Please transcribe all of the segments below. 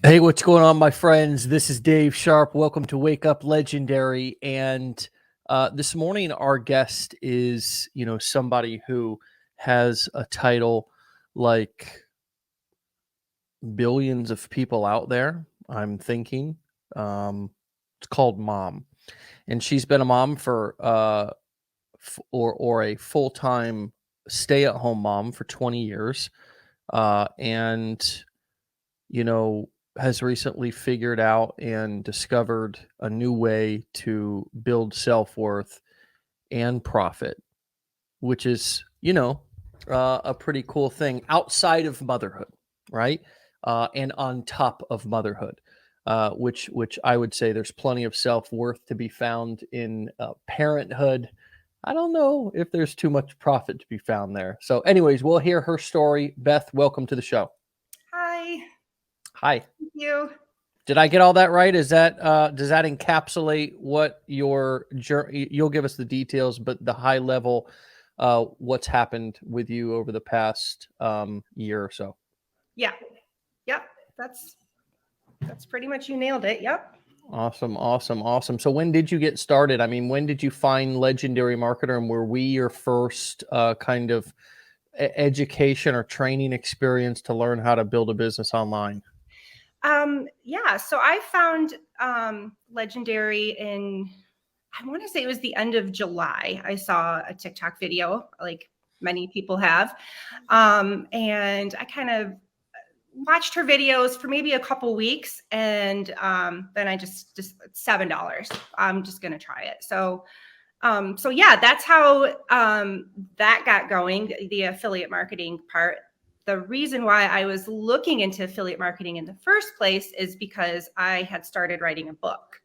Hey, what's going on, my friends? This is Dave Sharpe. Welcome to Wake Up Legendary. And this morning, our guest is, somebody who has a title like billions of people out there. I'm thinking it's called mom, and she's been a mom for or a full time stay at home mom for 20 years, and you know, has recently figured out and discovered a new way to build self worth and profit, which is, a pretty cool thing outside of motherhood, right? And on top of motherhood, which I would say there's plenty of self worth to be found in parenthood. I don't know if there's too much profit to be found there. So, anyways, we'll hear her story. Beth, welcome to the show. Hi, Hi. thank you. Did I get all that right? Is that does that encapsulate what your journey? You'll give us the details, but the high level, what's happened with you over the past year or so. Yeah, yep, that's pretty much you nailed it. Yep. Awesome, awesome, awesome. So when did you get started? I mean, when did you find Legendary Marketer, and were we your first kind of education or training experience to learn how to build a business online? Yeah, so I found Legendary in, I want to say it was the end of July. I saw a TikTok video, like many people have. And I kind of watched her videos for maybe a couple weeks, and then I just $7. I'm just gonna try it. So yeah, that's how that got going, the affiliate marketing part. The reason why I was looking into affiliate marketing in the first place is because I had started writing a book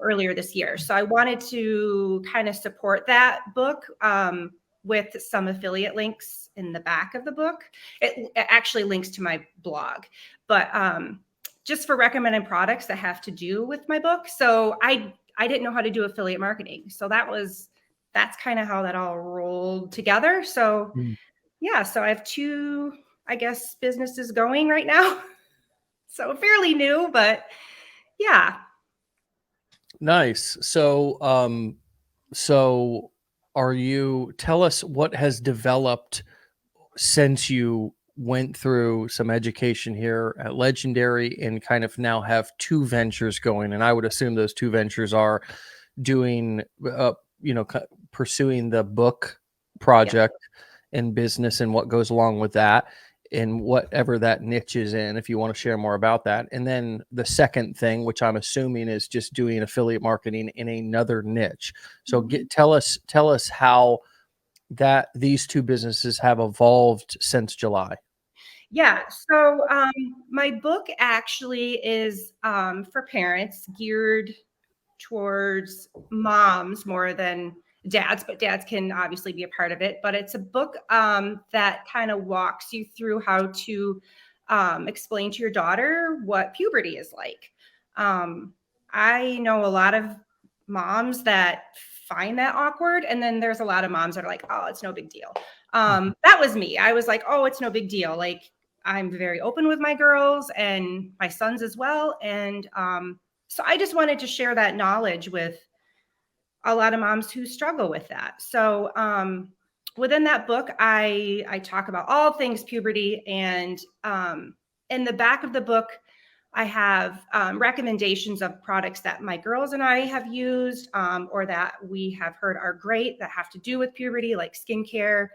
earlier this year. So I wanted to kind of support that book with some affiliate links in the back of the book. It actually links to my blog, but just for recommended products that have to do with my book. So I didn't know how to do affiliate marketing. So that's kind of how that all rolled together. So yeah, so I have two, I guess, businesses going right now. So fairly new, but yeah. Nice. So are you, tell us what has developed since you went through some education here at Legendary and kind of now have two ventures going. And I would assume those two ventures are doing, pursuing the book Yeah. project and business and what goes along with that, and whatever that niche is in, if you want to share more about that. And then the second thing, which I'm assuming is just doing affiliate marketing in another niche. So tell us how that these two businesses have evolved since July. Yeah. So my book actually is for parents, geared towards moms more than dads, but dads can obviously be a part of it. But it's a book that kind of walks you through how to explain to your daughter what puberty is like. I know a lot of moms that find that awkward, and then there's a lot of moms that are like, oh, it's no big deal. That was me. I was like, oh, it's no big deal. Like, I'm very open with my girls and my sons as well. And so I just wanted to share that knowledge with a lot of moms who struggle with that. So within that book, I talk about all things puberty, and in the back of the book, I have recommendations of products that my girls and I have used, or that we have heard are great that have to do with puberty, like skincare,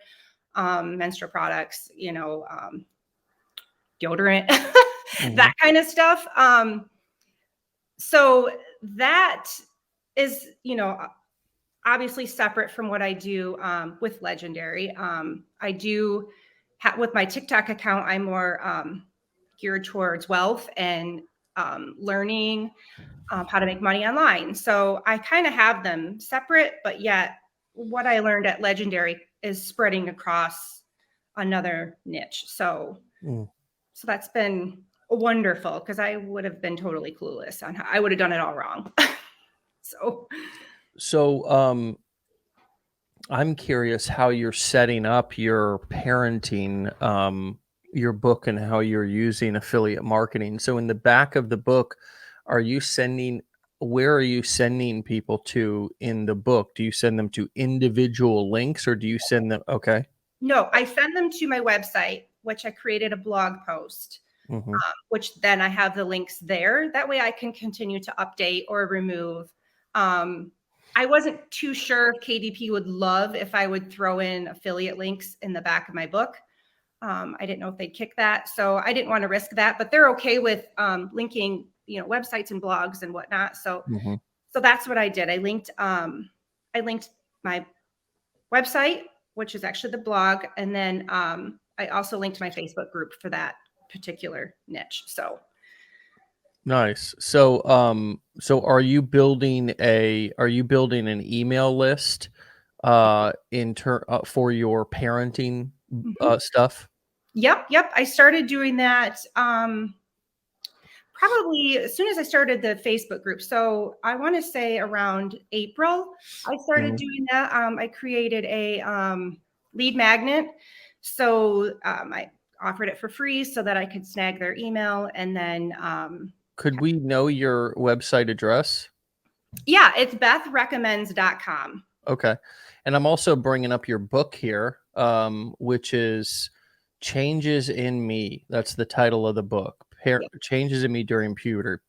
menstrual products, deodorant, Mhm. that kind of stuff. So that is, obviously separate from what I do with Legendary. I do with my TikTok account, I'm more geared towards wealth and learning how to make money online. So I kind of have them separate, but yet what I learned at Legendary is spreading across another niche. Mm. So that's been wonderful, because I would have been totally clueless on how I would have done it all wrong. So So I'm curious how you're setting up your parenting. your book and how you're using affiliate marketing. So in the back of the book, are you sending where are you sending people to in the book? Do you send them to individual links or do you send them okay. No, I send them to my website, which I created a blog post, Hmm. which then I have the links there. That way I can continue to update or remove. I wasn't too sure if KDP would love if I would throw in affiliate links in the back of my book. I didn't know if they'd kick that. So I didn't want to risk that, but they're okay with linking, websites and blogs and whatnot. So Hmm. that's what I did. I linked my website, which is actually the blog. And then I also linked my Facebook group for that particular niche. So Nice. So are you building an email list for your parenting mhm. stuff? Yep. I started doing that probably as soon as I started the Facebook group. So I want to say around April, I started Mhm. doing that. I created a lead magnet. So I offered it for free so that I could snag their email. And then, Could we know your website address? yeah, it's bethrecommends.com. Okay. And I'm also bringing up your book here, which is Changes in Me. That's the title of the book. Yeah. Changes in Me During Mhm.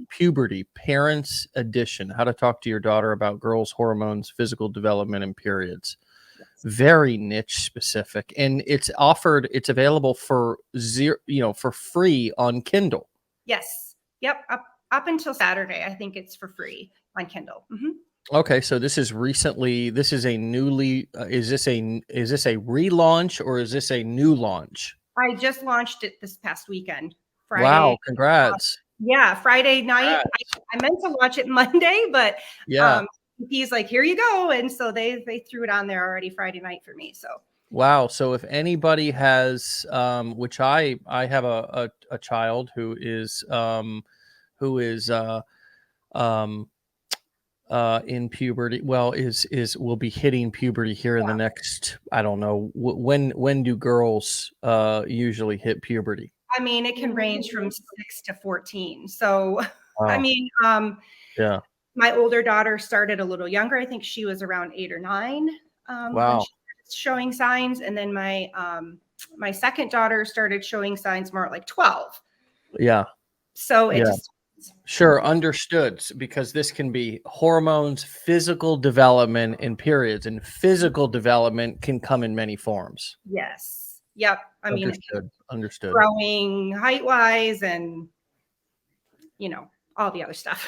Puberty, Parents Edition. How to talk to your daughter about girls' hormones, physical development, and periods. Yes. Very niche specific. And it's available for for free on Kindle. Yes. Yep. Up until Saturday, I think it's for free on Kindle. Okay, so this is a newly is this a relaunch or is this a new launch? I just launched it this past weekend, Friday. Wow, congrats. Yeah, Friday night. Congrats. I meant to launch it Monday, but Yeah. um, he's like, "Here you go," and so they threw it on there already Friday night for me. So Wow. So if anybody has which I have a child who is um in puberty, well is will be hitting puberty here in the next, I don't know, when do girls usually hit puberty? I mean, it can range from 6 to 14. So I Wow. mean, Yeah. my older daughter started a little younger. I think she was around 8 or 9 when Wow. she was showing signs, and then my second daughter started showing signs more at like 12. Yeah. So it Yeah. just Sure, understood. Because this can be hormones, physical development, and periods, and physical development can come in many forms. yes, yep. I mean, it can Understood. Understood. growing height wise and all the other stuff.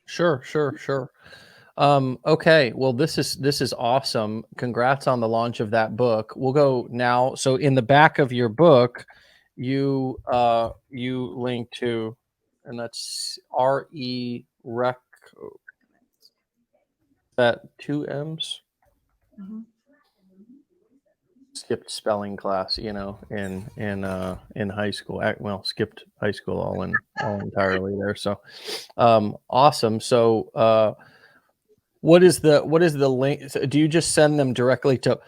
Sure, sure, sure. Okay. Well, this is awesome. Congrats on the launch of that book. We'll go now. So in the back of your book, you link to, and that's rec that two M's. Mhm. Skipped spelling class, in high school. Well, skipped high school all entirely there. So, awesome. So, what is the link? So do you just send them directly to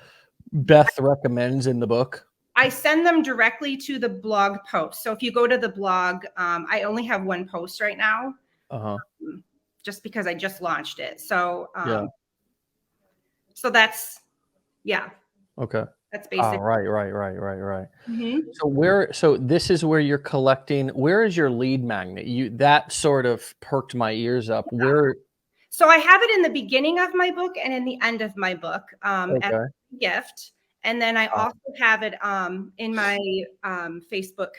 Beth recommends in the book? I send them directly to the blog post. So if you go to the blog, I only have one post right now, Uh huh. just because I just launched it. So Yeah. so that's yeah, Okay. that's Oh, basic. right. Mhm. So this is where you're collecting. Where is your lead magnet? That sort of perked my ears up. Where? So I have it in the beginning of my book and in the end of my book as Okay. a gift. And then I Wow. also have it in my Facebook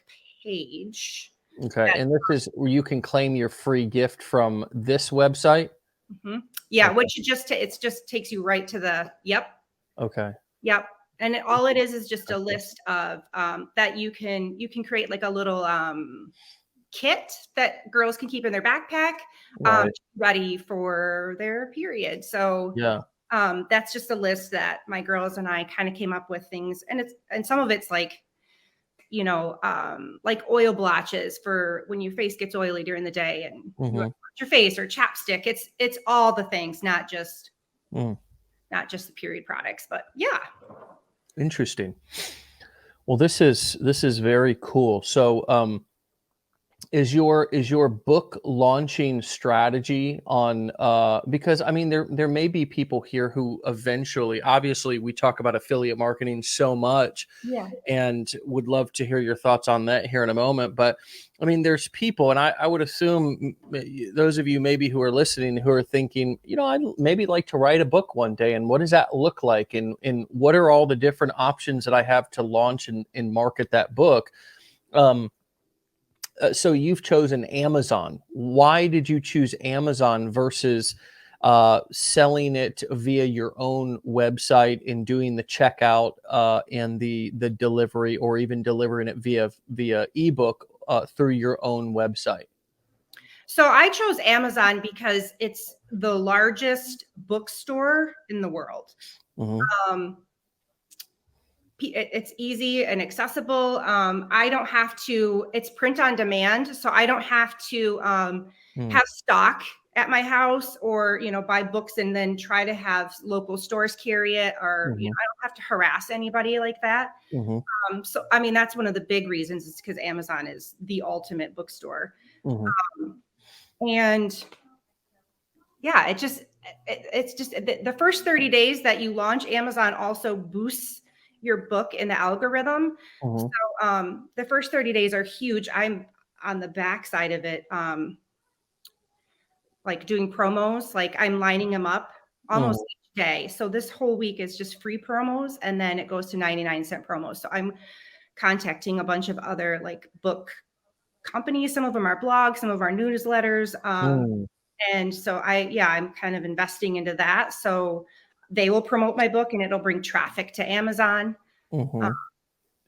page. Okay. That, And this is where you can claim your free gift from this website. mhm. Yeah, Okay. which it just takes you right to the Okay. yep. And all it is just a list of that you can create like a little kit that girls can keep in their backpack, Right. ready for their period. So Yeah. that's just a list that my girls and I kind of came up with things, and some of it's like like oil blotches for when your face gets oily during the day and you want Hmm. to wash your face, or chapstick. It's all the things, not just the period products, but yeah. Interesting. Well, this is very cool. So, is your book launching strategy on because I mean there may be people here who eventually, obviously we talk about affiliate marketing so much Yeah. and would love to hear your thoughts on that here in a moment. But I mean, there's people, and I would assume those of you maybe who are listening who are thinking, I'd maybe like to write a book one day, and what does that look like, and what are all the different options that I have to launch and market that book. Um, so you've chosen Amazon. Why did you choose Amazon versus selling it via your own website and doing the checkout and the delivery, or even delivering it via ebook through your own website? So I chose Amazon because it's the largest bookstore in the world. Hmm. Um, it's easy and accessible. I don't have to, it's print on demand. So I don't have to have stock at my house, or, buy books and then try to have local stores carry it, or, Hmm. I don't have to harass anybody like that. Hmm. So, I mean, that's one of the big reasons, is because Amazon is the ultimate bookstore. Hmm. And yeah, it's just the first 30 days that you launch, Amazon also boosts your book in the algorithm. Hmm. So the first 30 days are huge. I'm on the back side of it, like doing promos, like I'm lining them up almost Hmm. each day. So this whole week is just free promos, and then it goes to 99-cent promos. So I'm contacting a bunch of other like book companies. Some of them are blogs, some of our newsletters. Hmm. And so I'm kind of investing into that. So they will promote my book and it'll bring traffic to Amazon. Uh, Hmm.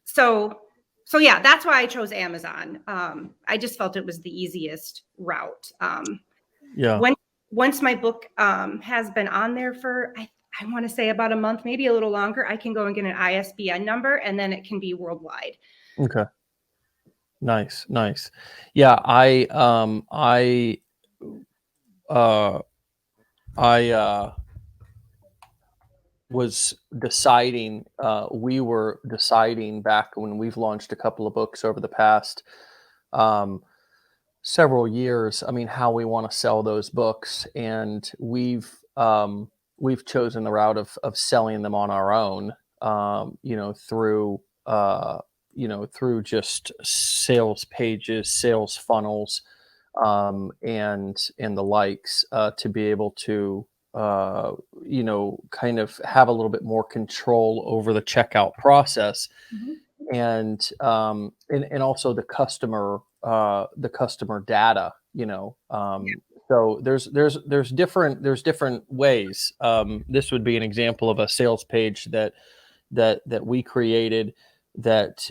so, so yeah, that's why I chose Amazon. I just felt it was the easiest route. Yeah. When Once my book has been on there for, I want to say about a month, maybe a little longer, I can go and get an ISBN number, and then it can be worldwide. Okay. Nice. Nice. Yeah. Uh, I was deciding, we were deciding back when we've launched a couple of books over the past um, several years. I mean, how we want to sell those books, and we've chosen the route of selling them on our own. Through through just sales pages, sales funnels, and the likes, to be able to kind of have a little bit more control over the checkout process, Mhm. and also the customer data. So there's different ways. This would be an example of a sales page that we created that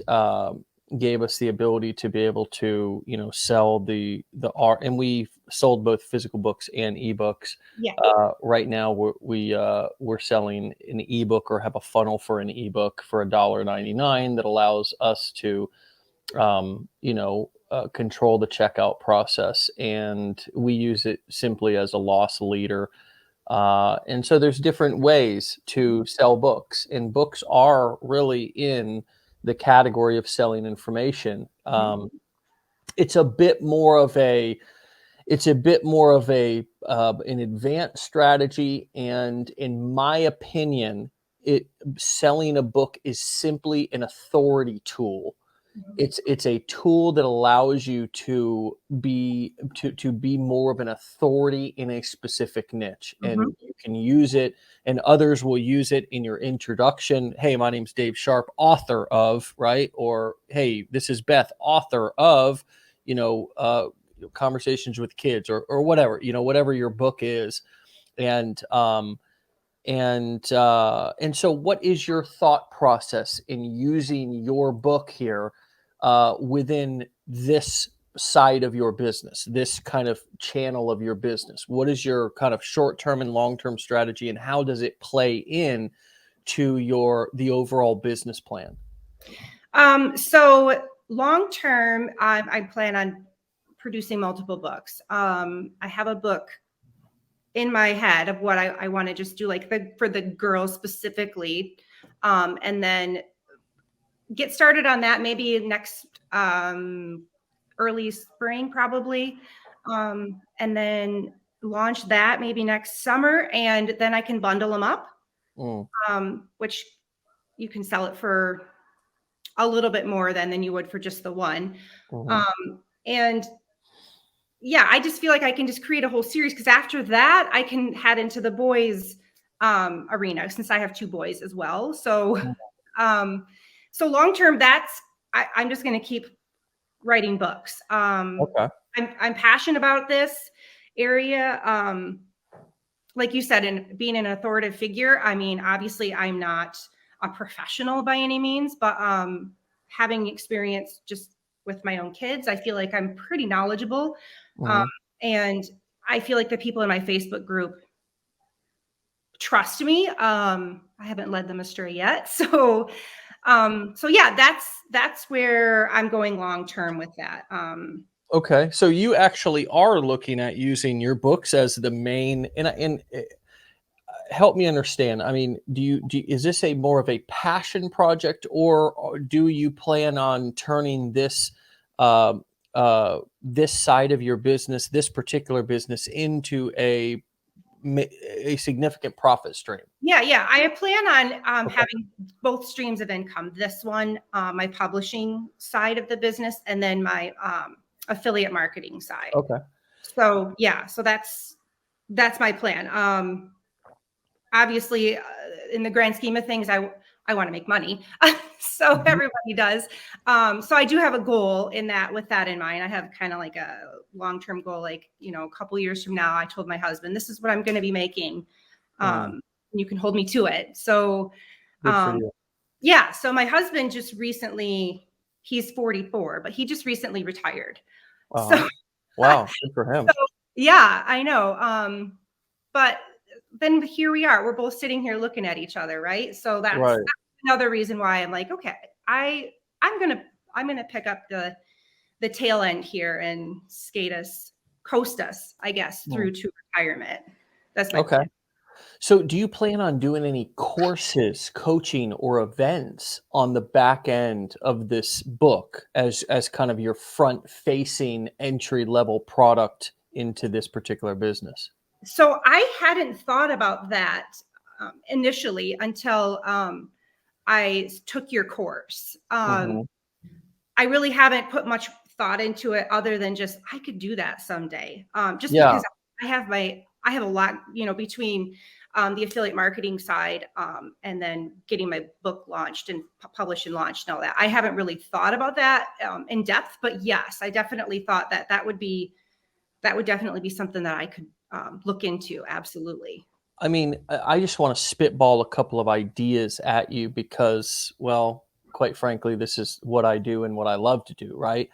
gave us the ability to be able to sell the art, and we sold both physical books and ebooks. Yeah. Right now we're selling an ebook, or have a funnel for an ebook for $1.99 that allows us to control the checkout process, and we use it simply as a loss leader. And so there's different ways to sell books, and books are really in the category of selling information. Mhm. It's a bit more of a an advanced strategy, and in my opinion, it selling a book is simply an authority tool. Mhm. It's a tool that allows you to be more of an authority in a specific niche, Mhm. and you can use it, and others will use it in your introduction. Hey, my name's Dave Sharpe, author of, right? Or hey, this is Beth, author of, you know uh, conversations with kids, or whatever, whatever your book is. And so what is your thought process in using your book here, within this side of your business, this kind of channel of your business? What is your kind of short-term and long-term strategy, and how does it play in to the overall business plan? So long term, I plan on producing multiple books. I have a book in my head of what I want to just do, like for the girls specifically. And then get started on that maybe next early spring probably, and then launch that maybe next summer, and then I can bundle them up, which you can sell it for a little bit more than you would for just the one. And yeah, I just feel like I can just create a whole series, because after that I can head into the boys arena, since I have 2 boys as well. So so long term, I'm just going to keep writing books. Okay. I'm passionate about this area. Like you said, in being an authoritative figure, I mean, obviously I'm not a professional by any means, but having experience just with my own kids, I feel like I'm pretty knowledgeable. And I feel like the people in my Facebook group trust me. I haven't led them astray yet. So yeah, that's where I'm going long term with that. Okay, so you actually are looking at using your books as the main, and help me understand. I mean, is this a more of a passion project, or do you plan on turning this this side of your business, this particular business, into a significant profit stream? Yeah. I plan on having both streams of income. This one, my publishing side of the business, and then my affiliate marketing side. Okay. So yeah, so that's my plan. Obviously, in the grand scheme of things, I want to make money. So everybody does. So I do have a goal in that, with that in mind. I have kind of like a long-term goal, like, a couple years from now, I told my husband, this is what I'm going to be making. You can hold me to it. So, Good for you. yeah. So my husband just recently, he's 44, but he just recently retired. So, wow, good for him. So, yeah, I know. But then here we are. We're both sitting here looking at each other, right? So that's another reason why I'm like, okay, I'm gonna pick up the tail end here and coast us, I guess, through to retirement. That's my plan. So do you plan on doing any courses, coaching, or events on the back end of this book as kind of your front-facing entry-level product into this particular business? So I hadn't thought about that initially until I took your course. I really haven't put much thought into it, other than just, I could do that someday. Because I have a lot, between the affiliate marketing side, and then getting my book launched and published and launched and all that. I haven't really thought about that in depth, but yes, I definitely thought that would definitely be something that I could look into. Absolutely. I mean, I just want to spitball a couple of ideas at you because, well, quite frankly, this is what I do and what I love to do, right?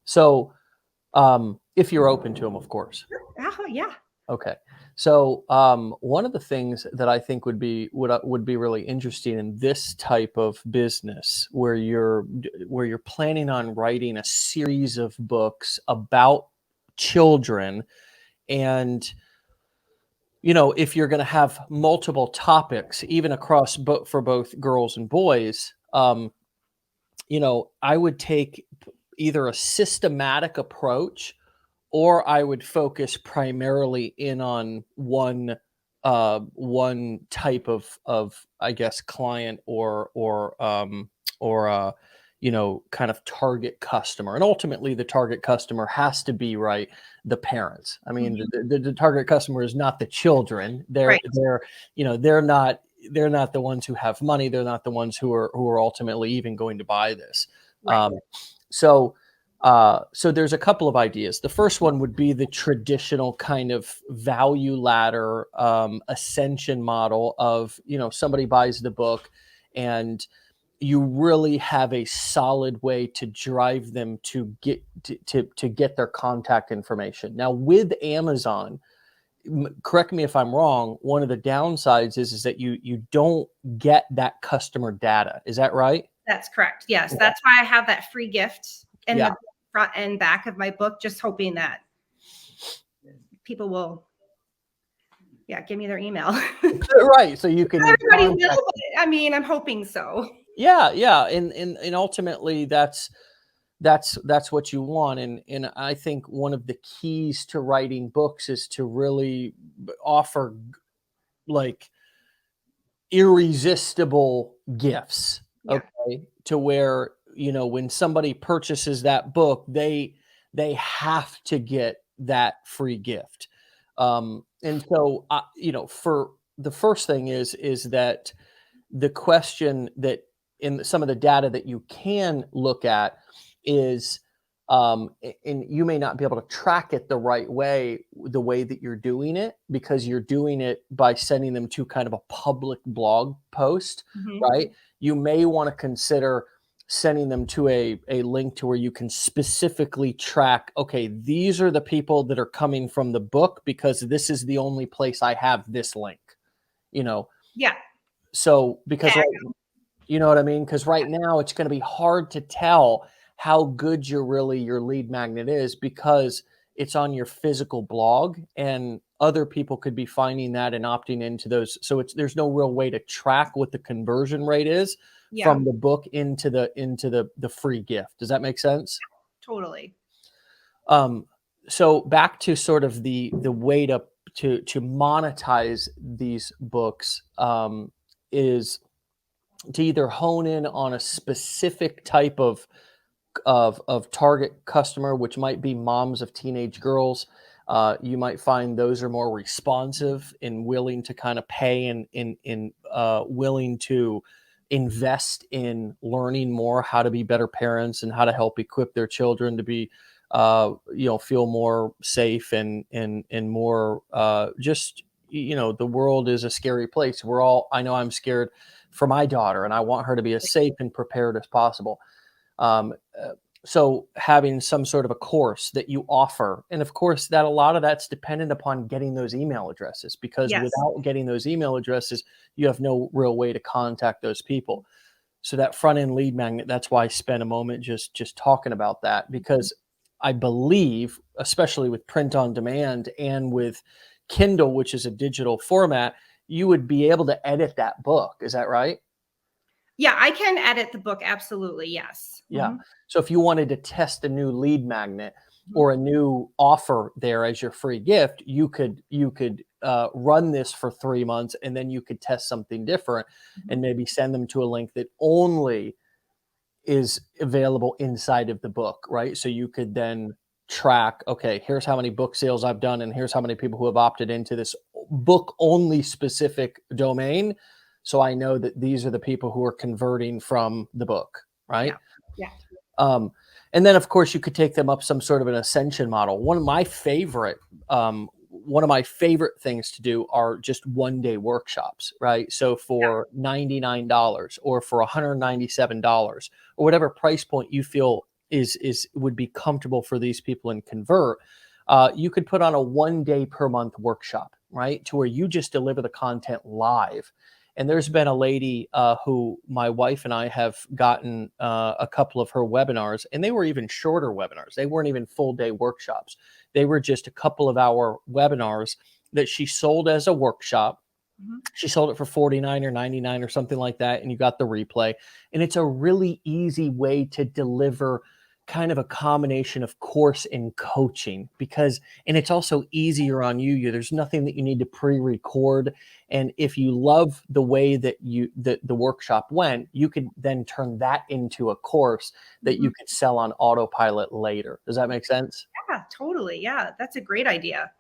So, if you're open to them, of course. Yeah. Okay. So, one of the things that I think would be really interesting in this type of business, where you're planning on writing a series of books about children, and if you're going to have multiple topics, even across for both girls and boys, I would take either a systematic approach, or I would focus primarily in on one type of I guess client, or kind of target customer. And ultimately the target customer has to be, right, the parents. I mean, the target customer is not the children. They're not the ones who have money. They're not the ones who are ultimately even going to buy this. So there's a couple of ideas. The first one would be the traditional kind of value ladder ascension model of, somebody buys the book and you really have a solid way to drive them to get their contact information. Now, with Amazon, correct me if I'm wrong, one of the downsides is that you don't get that customer data. Is that right? That's correct. Yes. Yeah. That's why I have that free gift in the front and back of my book, just hoping that people will give me their email. Right. So you can. Everybody will, but I mean, I'm hoping so. Yeah, and ultimately that's what you want. And I think one of the keys to writing books is to really offer like irresistible gifts, Yeah. okay, to where, when somebody purchases that book, they have to get that free gift. And so, for the first thing is that the question that in some of the data that you can look at is, and you may not be able to track it the way that you're doing it, because you're doing it by sending them to kind of a public blog post, Hmm. right? You may want to consider sending them to a link to where you can specifically track, okay, these are the people that are coming from the book because this is the only place I have this link, you know Yeah. so because, Tag. right, you know what I mean? Because right now it's going to be hard to tell how good your lead magnet is, because it's on your physical blog and other people could be finding that and opting into those. So there's no real way to track what the conversion rate is Yeah. from the book into the free gift. Does that make sense? Totally. Um, so back to sort of the way to monetize these books, is to either hone in on a specific type of target customer, which might be moms of teenage girls. You might find those are more responsive and willing to kind of pay, and willing to invest in learning more how to be better parents and how to help equip their children to be, feel more safe and more, just, the world is a scary place. I know I'm scared for my daughter, and I want her to be as safe and prepared as possible. Um, uh, so having some sort of a course that you offer, and of course that a lot of that's dependent upon getting those email addresses, because Yes. without getting those email addresses, you have no real way to contact those people. So that front end lead magnet, that's why I spent a moment just talking about that, because I believe, especially with print on demand and with Kindle, which is a digital format, you would be able to edit that book. Is that right? Yeah, I can edit the book. Absolutely. Yes. Yeah. So if you wanted to test a new lead magnet Mhm. or a new offer there as your free gift, you could run this for 3 months, and then you could test something different Mhm. and maybe send them to a link that only is available inside of the book, right? So you could then track, okay, here's how many book sales I've done, and here's how many people who have opted into this book only specific domain. So I know that these are the people who are converting from the book, right? Yeah. Yeah. Um, and then, of course, you could take them up some sort of an ascension model. One of my favorite things to do are just 1 day workshops, right? So Yeah. for $99 or for $197 or whatever price point you feel is would be comfortable for these people and convert, you could put on a 1 day per month workshop, right? To where you just deliver the content live. And there's been a lady, who my wife and I have gotten, a couple of her webinars, and they were even shorter webinars. They weren't even full day workshops. They were just a couple of hour webinars that she sold as a workshop. Mhm. She sold it for 49 or 99 or something like that, and you got the replay. And it's a really easy way to deliver kind of a combination of course and coaching, because and it's also easier on there's nothing that you need to pre-record. And if you love the way that the workshop went, you could then turn that into a course that Mhm. you could sell on autopilot later. Does that make sense? Yeah, totally. Yeah, that's a great idea.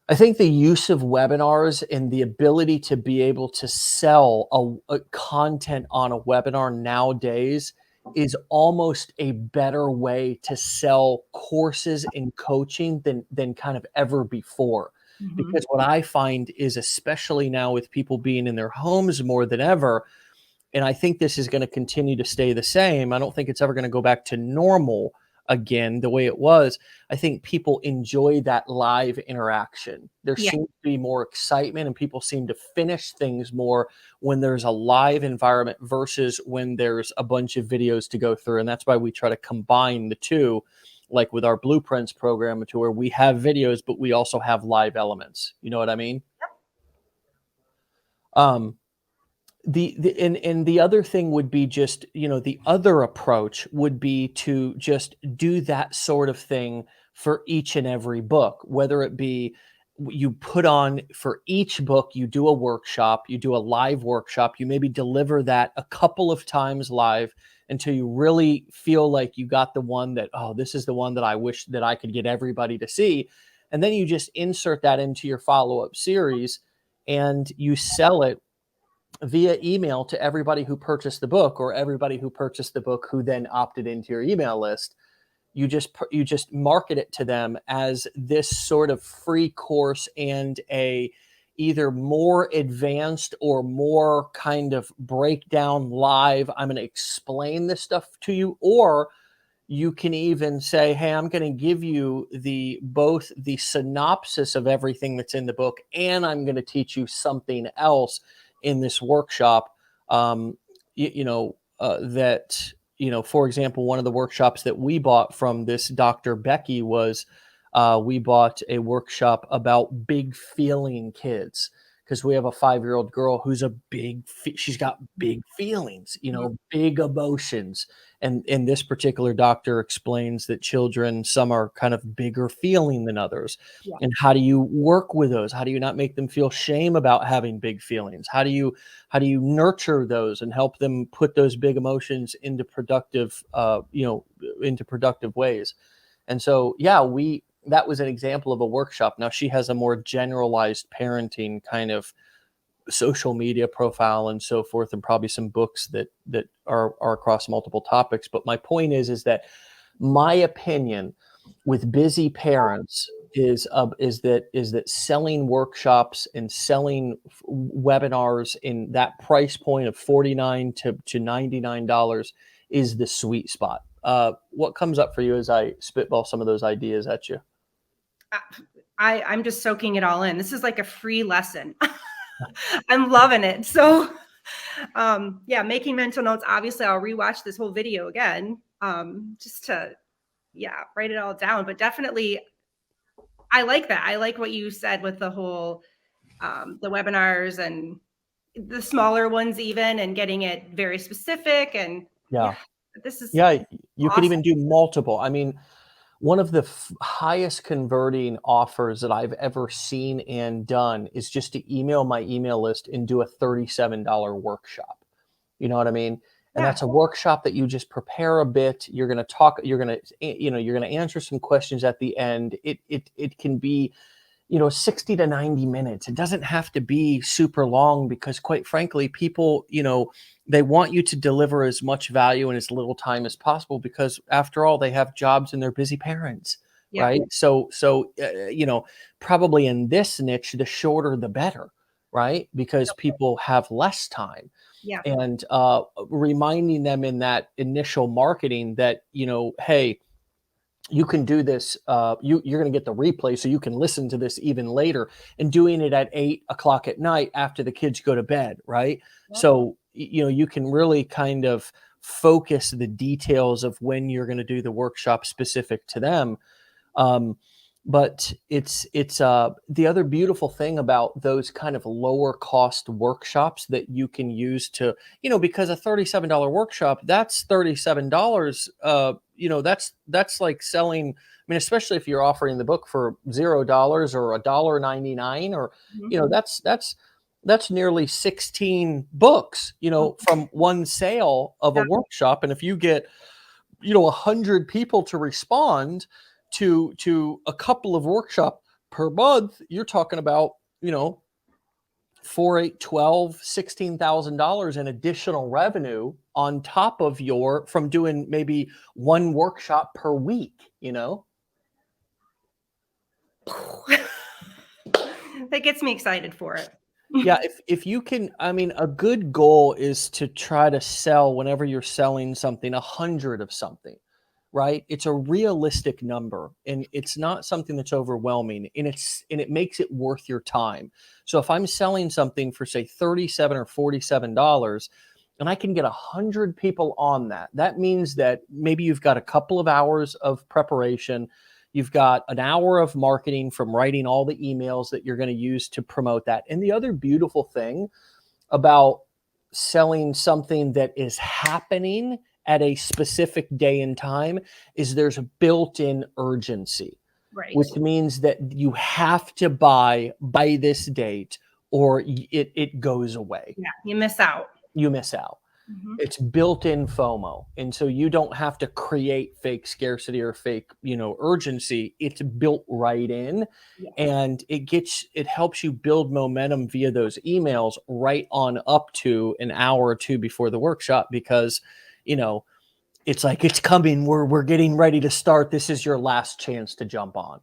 I think the use of webinars and the ability to be able to sell a content on a webinar nowadays is almost a better way to sell courses and coaching than kind of ever before. Mhm. Because what I find is, especially now with people being in their homes more than ever, and I think this is going to continue to stay the same. I don't think it's ever going to go back to normal again the way it was. I think people enjoy that live interaction. There Yeah. seems to be more excitement, and people seem to finish things more when there's a live environment versus when there's a bunch of videos to go through. And that's why we try to combine the two, like with our blueprints program, to where we have videos, but we also have live elements. You know what I mean? Um, And the other thing would be just, the other approach would be to just do that sort of thing for each and every book, whether it be you put on for each book, you do a workshop, you do a live workshop, you maybe deliver that a couple of times live until you really feel like you got the one that, oh, this is the one that I wish that I could get everybody to see. And then you just insert that into your follow-up series and you sell it via email to everybody who purchased the book, or everybody who purchased the book who then opted into your email list. You just market it to them as this sort of free course and a either more advanced or more kind of breakdown live. I'm going to explain this stuff to you, or you can even say, hey, I'm going to give you both the synopsis of everything that's in the book, and I'm going to teach you something else in this workshop. For example, one of the workshops that we bought from this Dr. Becky was we bought a workshop about big feeling kids, because we have a 5-year-old girl who's she's got big feelings, big emotions. And this particular doctor explains that children, some are kind of bigger feeling than others. Yeah. And how do you work with those? How do you not make them feel shame about having big feelings? How do you nurture those and help them put those big emotions into productive, into productive ways? And so, yeah, that was an example of a workshop. Now she has a more generalized parenting kind of social media profile and so forth, and probably some books that are across multiple topics. But my point is that my opinion with busy parents is that selling workshops and selling webinars in that price point of $49 to $99 is the sweet spot. What comes up for you as I spitball some of those ideas at you? I'm just soaking it all in. This is like a free lesson. I'm loving it. So, yeah, making mental notes. Obviously, I'll rewatch this whole video again, just to, write it all down. But definitely, I like that. I like what you said with the whole, the webinars and the smaller ones even, and getting it very specific. And this is you awesome. could even do multiple. I mean, one of the highest converting offers that I've ever seen and done is just to email my email list and do a $37 workshop. You know what I mean? And that's a workshop that you just prepare a bit. You're going to talk, you're going to answer some questions at the end. It can be, 60 to 90 minutes. It doesn't have to be super long, because quite frankly, people, they want you to deliver as much value in as little time as possible, because after all, they have jobs and they're busy parents. Yeah. Right. So, probably in this niche, the shorter, the better. Right. Because people have less time. Yeah. And reminding them in that initial marketing that, hey, you can do this. You're going to get the replay, so you can listen to this even later, and doing it at 8 o'clock at night after the kids go to bed. Right. Yeah. So, you can really kind of focus the details of when you're going to do the workshop specific to them. But it's the other beautiful thing about those kind of lower cost workshops that you can use to, because a $37 workshop, that's $37. That's like selling. I mean, especially if you're offering the book for $0 or $1.99, or, that's nearly 16 books, from one sale of a workshop. And if you get, 100 people to respond to a couple of workshop per month, you're talking about, 4, 8, 12, $16,000 in additional revenue on top of from doing maybe one workshop per week, That gets me excited for it. Yeah, if you can, I mean, a good goal is to try to sell, whenever you're selling something, 100 of something, right? It's a realistic number, and it's not something that's overwhelming, and it makes it worth your time. So if I'm selling something for, say, $37 or $47, and I can get 100 people on that, that means that maybe you've got a couple of hours of preparation. You've got an hour of marketing from writing all the emails that you're going to use to promote that. And the other beautiful thing about selling something that is happening at a specific day and time is there's a built-in urgency, Right. which means that you have to buy by this date or it goes away. Yeah, you miss out. You miss out. Mhm. It's built-in FOMO. And so you don't have to create fake scarcity or fake, urgency. It's built right in. Yeah. And it helps you build momentum via those emails right on up to an hour or two before the workshop, because, it's like, it's coming. We're getting ready to start. This is your last chance to jump on.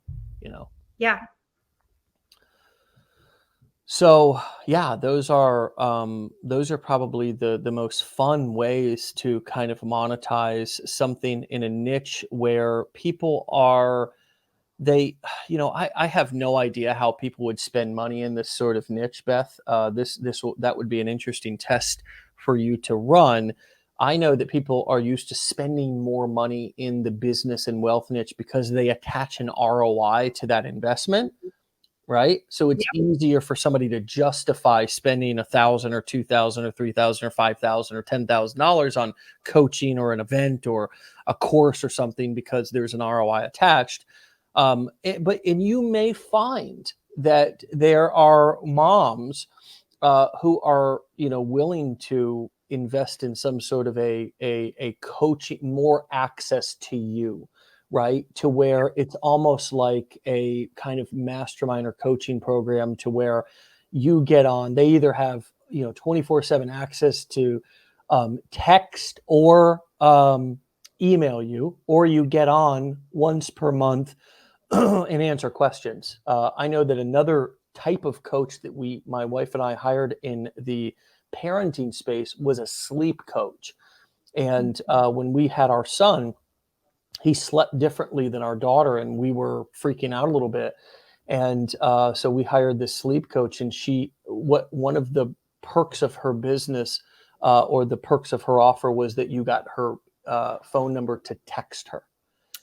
Yeah. So yeah, those are probably the most fun ways to kind of monetize something in a niche where people are they I have no idea how people would spend money in this sort of niche, Beth. That would be an interesting test for you to run. I know that people are used to spending more money in the business and wealth niche because they attach an ROI to that investment, right? So it's easier for somebody to justify spending $1,000 or $2,000 or $3,000 or $5,000 or $10,000 on coaching or an event or a course or something because there's an ROI attached. But you may find that there are moms who are willing to invest in some sort of a coaching, more access to you, right? To where it's almost like a kind of mastermind or coaching program, to where you get on. They either have 24/7 access to text or email you, or you get on once per month and answer questions. I know that another type of coach that my wife and I hired in the parenting space was a sleep coach. And when we had our son, he slept differently than our daughter, and we were freaking out a little bit. And so we hired this sleep coach, and one of the perks of her business, or the perks of her offer, was that you got her phone number to text her.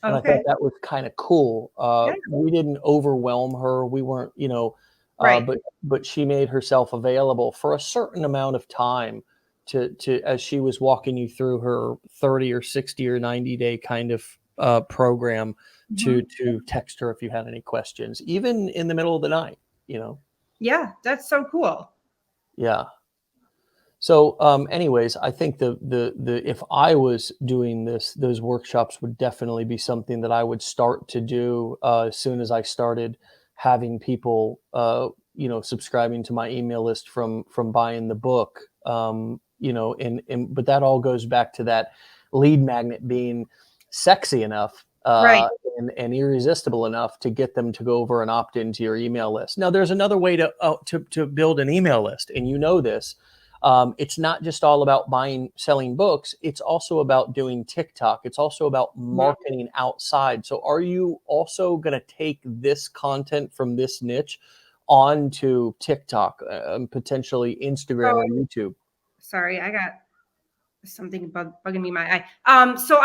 And I thought Okay. that was kind of cool. Yeah. We didn't overwhelm her. We weren't, Right. but she made herself available for a certain amount of time to as she was walking you through her 30 or 60 or 90-day kind of program, to text her if you had any questions, even in the middle of the night. Yeah, that's so cool. Yeah. So, anyways, I think if I was doing this, those workshops would definitely be something that I would start to do as soon as I started having people, subscribing to my email list from buying the book. But that all goes back to that lead magnet being sexy enough. Right. And irresistible enough to get them to go over and opt into your email list. Now, there's another way to build an email list, and this. It's not just all about selling books. It's also about doing TikTok. It's also about marketing outside. So are you also going to take this content from this niche onto TikTok, potentially Instagram or YouTube? Sorry, I got something bugging me in my eye. So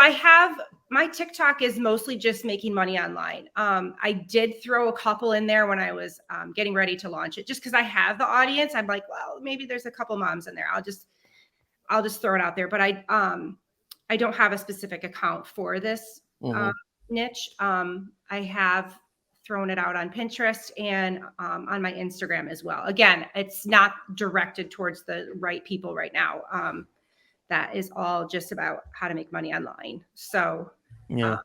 my TikTok is mostly just making money online. I did throw a couple in there when I was getting ready to launch it, just because I have the audience. I'm like, well, maybe there's a couple moms in there. I'll just throw it out there. But I don't have a specific account for this niche. I have thrown it out on Pinterest and on my Instagram as well. Again, it's not directed towards the right people right now. That is all just about how to make money online. So, Yeah.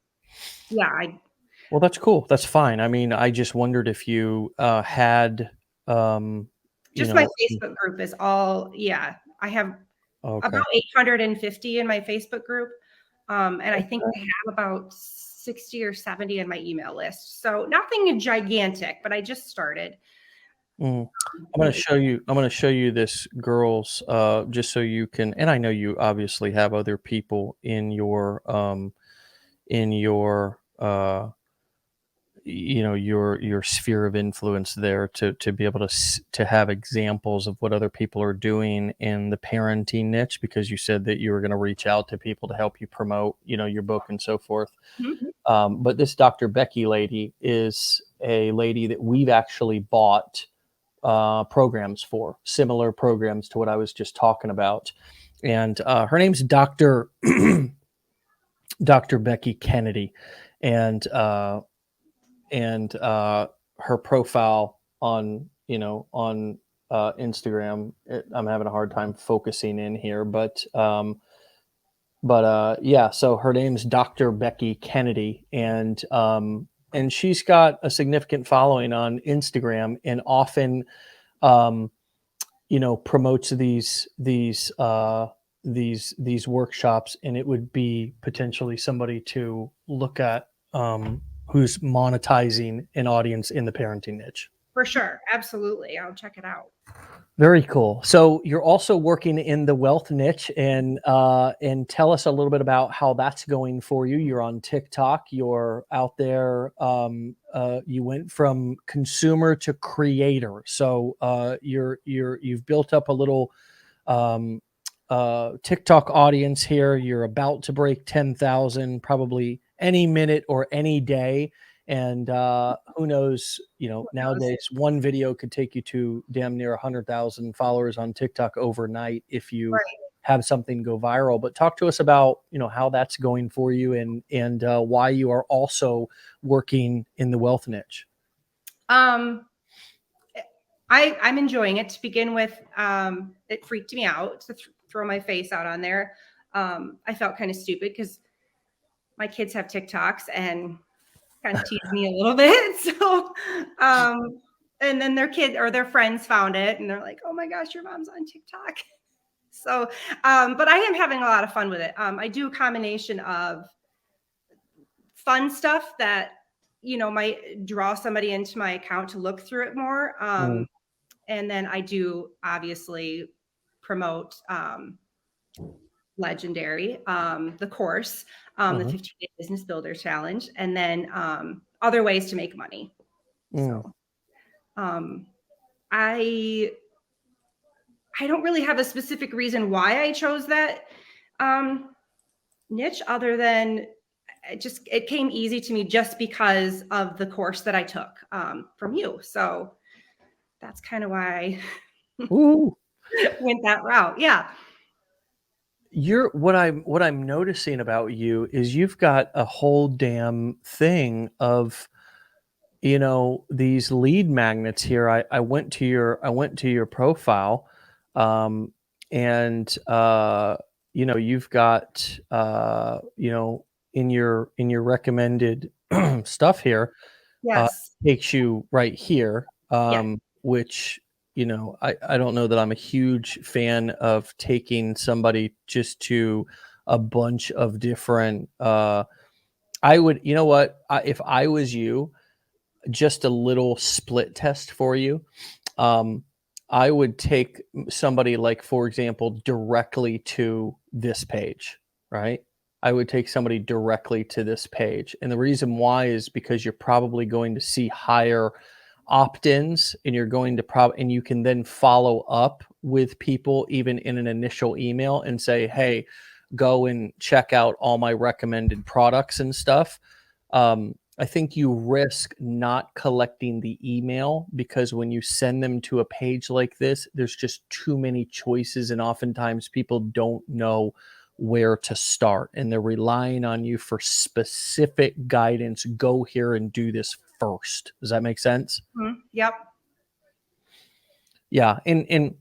Well, that's cool. That's fine. I mean, I just wondered if you had, just my Facebook group is all. Yeah, I have about 850 in my Facebook group, and I think I have about 60 or 70 in my email list. So nothing gigantic, but I just started. I'm going to show you this, girls, just so you can, and I know you obviously have other people in your your sphere of influence there, to be able to have examples of what other people are doing in the parenting niche, because you said that you were going to reach out to people to help you promote your book and so forth. But this Dr. Becky lady is a lady that we've actually bought programs for, similar programs to what I was just talking about. And her name's Dr. Dr. Becky Kennedy, and her profile on Instagram. I'm having a hard time focusing in here, but yeah. So her name's Dr. Becky Kennedy, and she's got a significant following on Instagram, and often promotes these workshops, and it would be potentially somebody to look at who's monetizing an audience in the parenting niche. For sure. Absolutely. I'll check it out. Very cool. So you're also working in the wealth niche, and tell us a little bit about how that's going for you. You're on TikTok. You're out there. You went from consumer to creator. So you've built up a little TikTok audience here. You're about to break 10,000 probably any minute or any day. And who knows, nowadays one video could take you to damn near 100,000 followers on TikTok overnight if you have something go viral. But talk to us about, how that's going for you, and why you are also working in the wealth niche. I'm enjoying it. To begin with, it freaked me out to throw my face out on there. I felt kind of stupid because my kids have TikToks and kind of tease me a little bit. So, and then their kid or their friends found it, and they're like, "Oh my gosh, your mom's on TikTok." So, but I am having a lot of fun with it. I do a combination of fun stuff that, might draw somebody into my account to look through it more. And then I do obviously promote Legendary, the course, the 15-day business builder challenge, and then other ways to make money. So I don't really have a specific reason why I chose that niche, other than it came easy to me just because of the course that I took from you. So that's kind of why I went that route. Yeah. What I'm noticing about you is you've got a whole damn thing of these lead magnets here. I went to your profile, and you've got in your recommended stuff here. Yes. Takes you right here, which I don't know that I'm a huge fan of taking somebody just to a bunch of different. I would, if I was you, just a little split test for you. I would take somebody, like, for example, directly to this page, right? I would take somebody directly to this page. And the reason why is because you're probably going to see higher opt-ins, and you're going to and you can then follow up with people even in an initial email and say, hey, go and check out all my recommended products and stuff. I think you risk not collecting the email, because when you send them to a page like this, there's just too many choices, and oftentimes people don't know where to start, and they're relying on you for specific guidance. Go here and do this first. Does that make sense? Yep. Yeah. And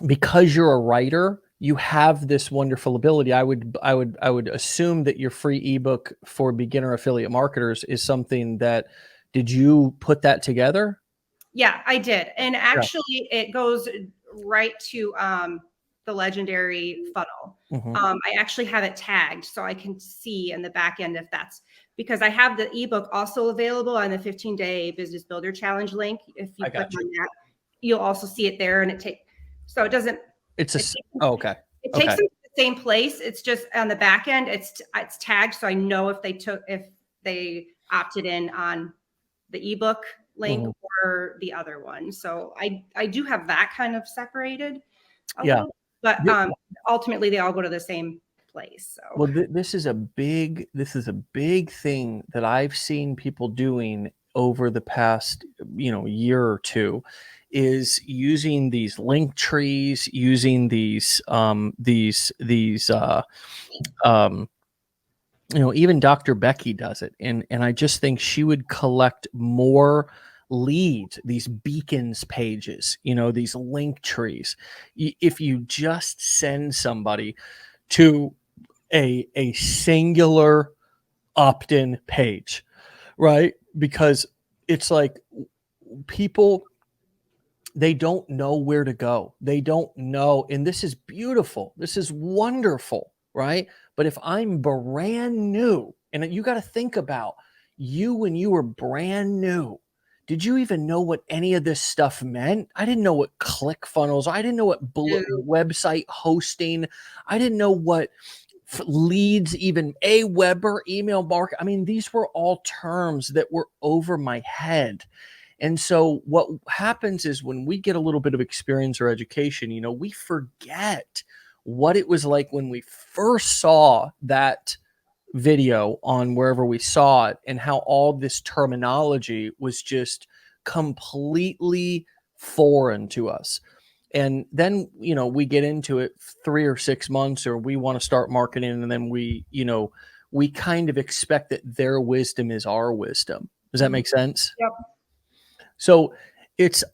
because you're a writer, you have this wonderful ability. I would assume that your free ebook for beginner affiliate marketers is something that, did you put that together? Yeah, I did. And actually it goes right to the Legendary funnel. I actually have it tagged so I can see in the back end if that's, because I have the ebook also available on the 15-day business builder challenge link. If you click on that, you'll also see it there, and it takes okay. It takes them to the same place. It's just on the back end, it's tagged, so I know if they opted in on the ebook link or the other one. So I do have that kind of separated a little, but ultimately they all go to the same place. So well, this is a big thing that I've seen people doing over the past year or two, is using these link trees, using these um, even Dr. Becky does it. And I just think she would collect more leads, these beacons pages, these link trees. If you just send somebody to a singular opt-in page, right? Because it's like people, they don't know where to go. They don't know. And this is beautiful. This is wonderful, right? But if I'm brand new, and you got to think about you when you were brand new, did you even know what any of this stuff meant? I didn't know what ClickFunnels, I didn't know what website hosting, I didn't know what leads, even Aweber, email marketing. I mean, these were all terms that were over my head. And so what happens is when we get a little bit of experience or education, we forget what it was like when we first saw that video on wherever we saw it, and how all this terminology was just completely foreign to us. And then, we get into it 3 or 6 months, or we want to start marketing. And then we kind of expect that their wisdom is our wisdom. Does that make sense? Yep. So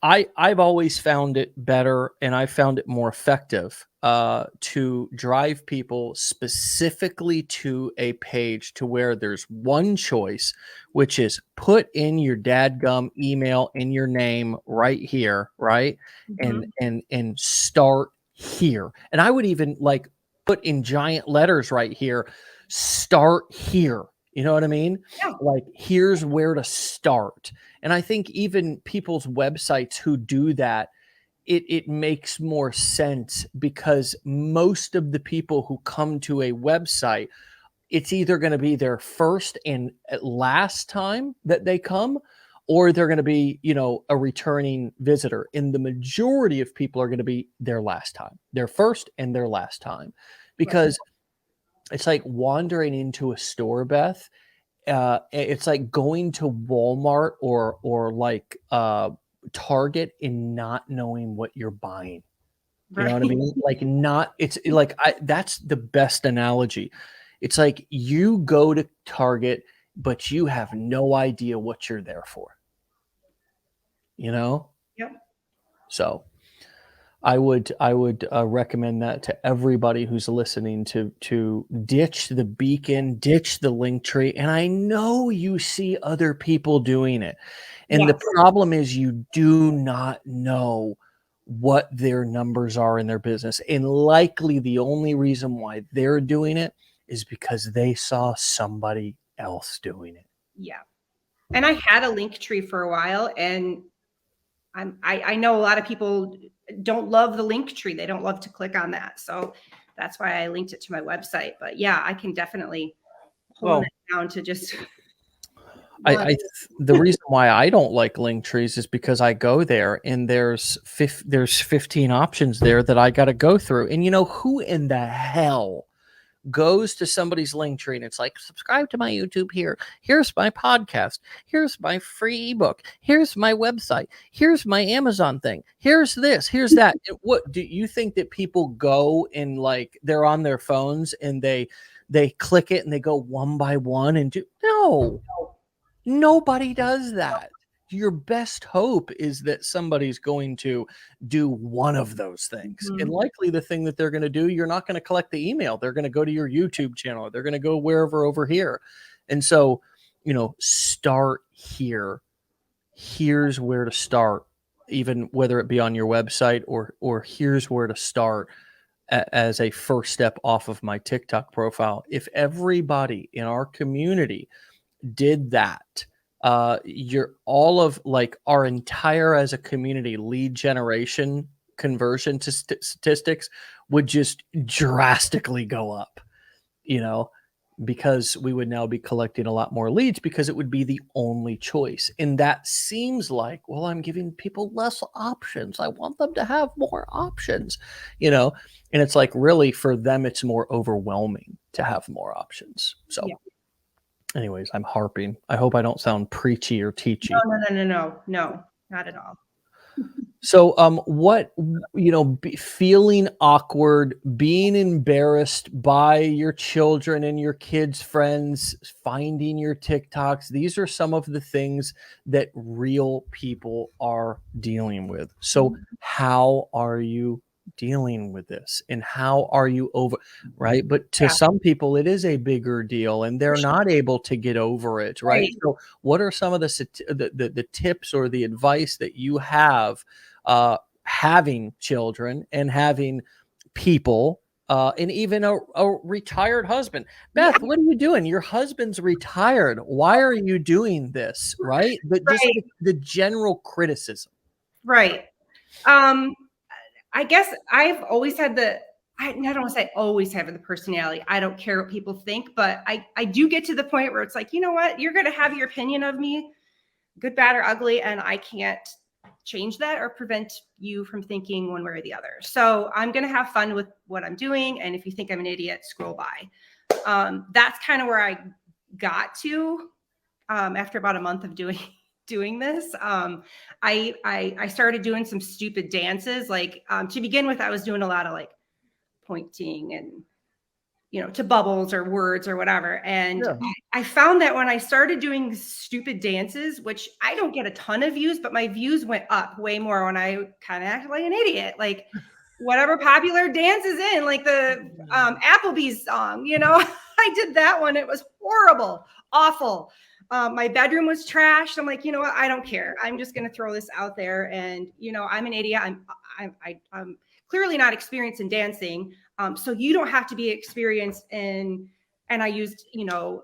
I've always found it better, and I found it more effective to drive people specifically to a page to where there's one choice, which is put in your dadgum email in your name right here, right? And start here. And I would even like put in giant letters right here, start here. You know what I mean? Yeah. Like, here's where to start. And I think even people's websites who do that, it makes more sense, because most of the people who come to a website, it's either going to be their first and last time that they come, or they're going to be, a returning visitor. And the majority of people are going to be their last time, their first and their last time, because it's like wandering into a store, Beth. It's like going to Walmart or like Target and not knowing what you're buying. You know what I mean? Like, it's like, that's the best analogy. It's like you go to Target, but you have no idea what you're there for. Yep. So I would recommend that to everybody who's listening, to ditch the beacon, ditch the link tree. And I know you see other people doing it. And the problem is you do not know what their numbers are in their business. And likely the only reason why they're doing it is because they saw somebody else doing it. Yeah. And I had a link tree for a while, and I know a lot of people don't love the link tree. They don't love to click on that. So that's why I linked it to my website. But yeah, I can definitely pull it down to just. The reason why I don't like link trees is because I go there and there's 15 options there that I got to go through. And who in the hell goes to somebody's link tree and it's like, subscribe to my YouTube here. Here's my podcast. Here's my free ebook. Here's my website. Here's my Amazon thing. Here's this. Here's that. What do you think that people go and like they're on their phones and they click it and they go one by one and do? No, nobody does that. Your best hope is that somebody's going to do one of those things. And likely the thing that they're going to do, you're not going to collect the email. They're going to go to your YouTube channel. They're going to go wherever over here. And so, start here. Here's where to start, even whether it be on your website or here's where to start as a first step off of my TikTok profile. If everybody in our community did that, all of like our entire as a community lead generation conversion to statistics would just drastically go up, because we would now be collecting a lot more leads, because it would be the only choice. And that seems like, well, I'm giving people less options. I want them to have more options, and it's like, really for them, it's more overwhelming to have more options. So anyways, I'm harping. I hope I don't sound preachy or teachy. No, not at all. So, what, feeling awkward, being embarrassed by your children and your kids' friends, finding your TikToks, these are some of the things that real people are dealing with. So, how are you dealing with this? And how are you over, right? But to Yeah, some people, it is a bigger deal and for they're sure. not able to get over it, right? Right. So, what are some of the tips or the advice that you have? Having children and having people, and even a retired husband. Yeah, Beth, what are you doing? Your husband's retired. Why are you doing this? Right? But just right, the general criticism. right. Um, I guess I've always had I don't want to say always have the personality. I don't care what people think, but I do get to the point where it's like, you know what? You're going to have your opinion of me, good, bad, or ugly, and I can't change that or prevent you from thinking one way or the other. So I'm going to have fun with what I'm doing. And if you think I'm an idiot, scroll by. That's kind of where I got to after about a month of doing this. I started doing some stupid dances. Like to begin with, I was doing a lot of like pointing and to bubbles or words or whatever. And Yeah. I found that when I started doing stupid dances, which I don't get a ton of views, but my views went up way more when I kind of acted like an idiot, like whatever popular dance is in, like the Applebee's song, I did that one. It was horrible, awful. My bedroom was trashed. I'm like, you know what? I don't care. I'm just going to throw this out there. And, I'm an idiot. I'm clearly not experienced in dancing. So you don't have to be experienced in, and I used,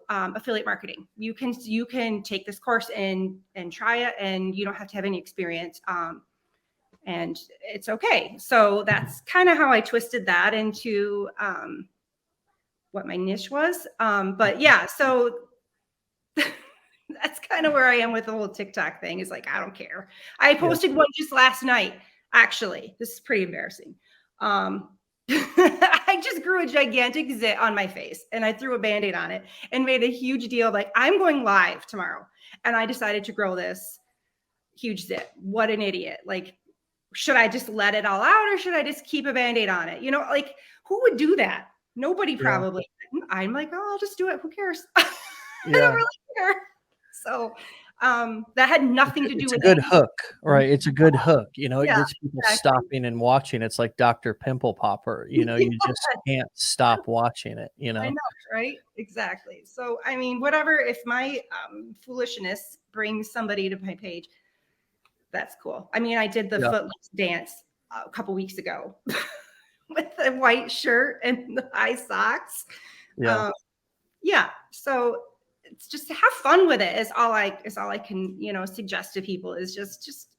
affiliate marketing. You can take this course and try it, and you don't have to have any experience. And it's okay. So that's kind of how I twisted that into what my niche was. But yeah, so that's kind of where I am with the whole TikTok thing. Is like, I don't care. I Yeah. posted one just last night. Actually, this is pretty embarrassing. I just grew a gigantic zit on my face and I threw a band-aid on it and made a huge deal. Like, I'm going live tomorrow. And I decided to grow this huge zit. What an idiot. Like, should I just let it all out or should I just keep a band-aid on it? Like, who would do that? Nobody Yeah. probably. I'm like, oh, I'll just do it. Who cares? I don't Yeah. really care. So that had nothing to do It's a with good anything. hook, right? It's a good hook. It Yeah, gets people exactly. stopping and watching. It's like Dr. Pimple Popper. You just can't stop watching it. I know, right? Exactly. So, I mean, whatever, if my foolishness brings somebody to my page, that's cool. I mean, I did the Yeah. Footloose dance a couple weeks ago with the white shirt and the high socks. Yeah. Um, yeah. So it's just to have fun with it is all I can, suggest to people is just